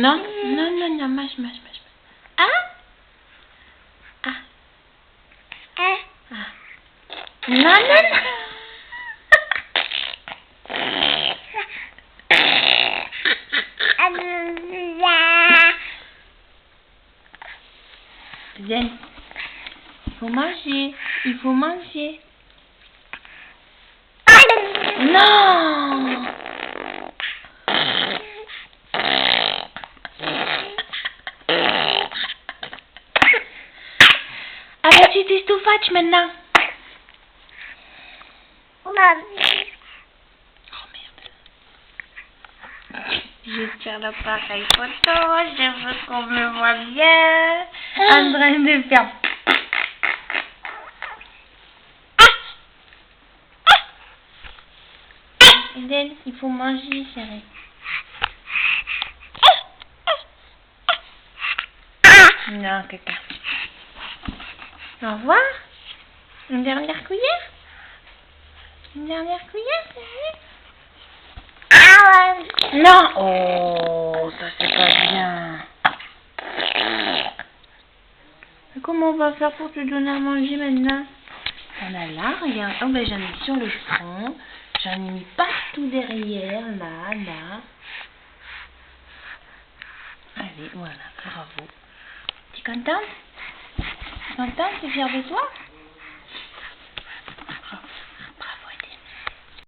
Non, non, non, non, mâche. Ah? Ah. Ah. Non, non, non. Zen, il faut manger. Il faut manger. Non! Arrête tes stoufatch maintenant. Oh merde. Je tire l'appareil photo, je veux qu'on me voit bien en train de faire. Eden, il faut manger, chérie. Non, caca. Au revoir. Une dernière cuillère? Une dernière cuillère, chérie? Non. Oh, ça c'est pas bien. Comment on va faire pour te donner à manger maintenant? On a là, regarde. Oh ben j'en ai mis sur le front. J'en ai mis partout derrière, là. Allez, voilà, bravo. Tu es contente? Tu es contente? Tu es fière de toi?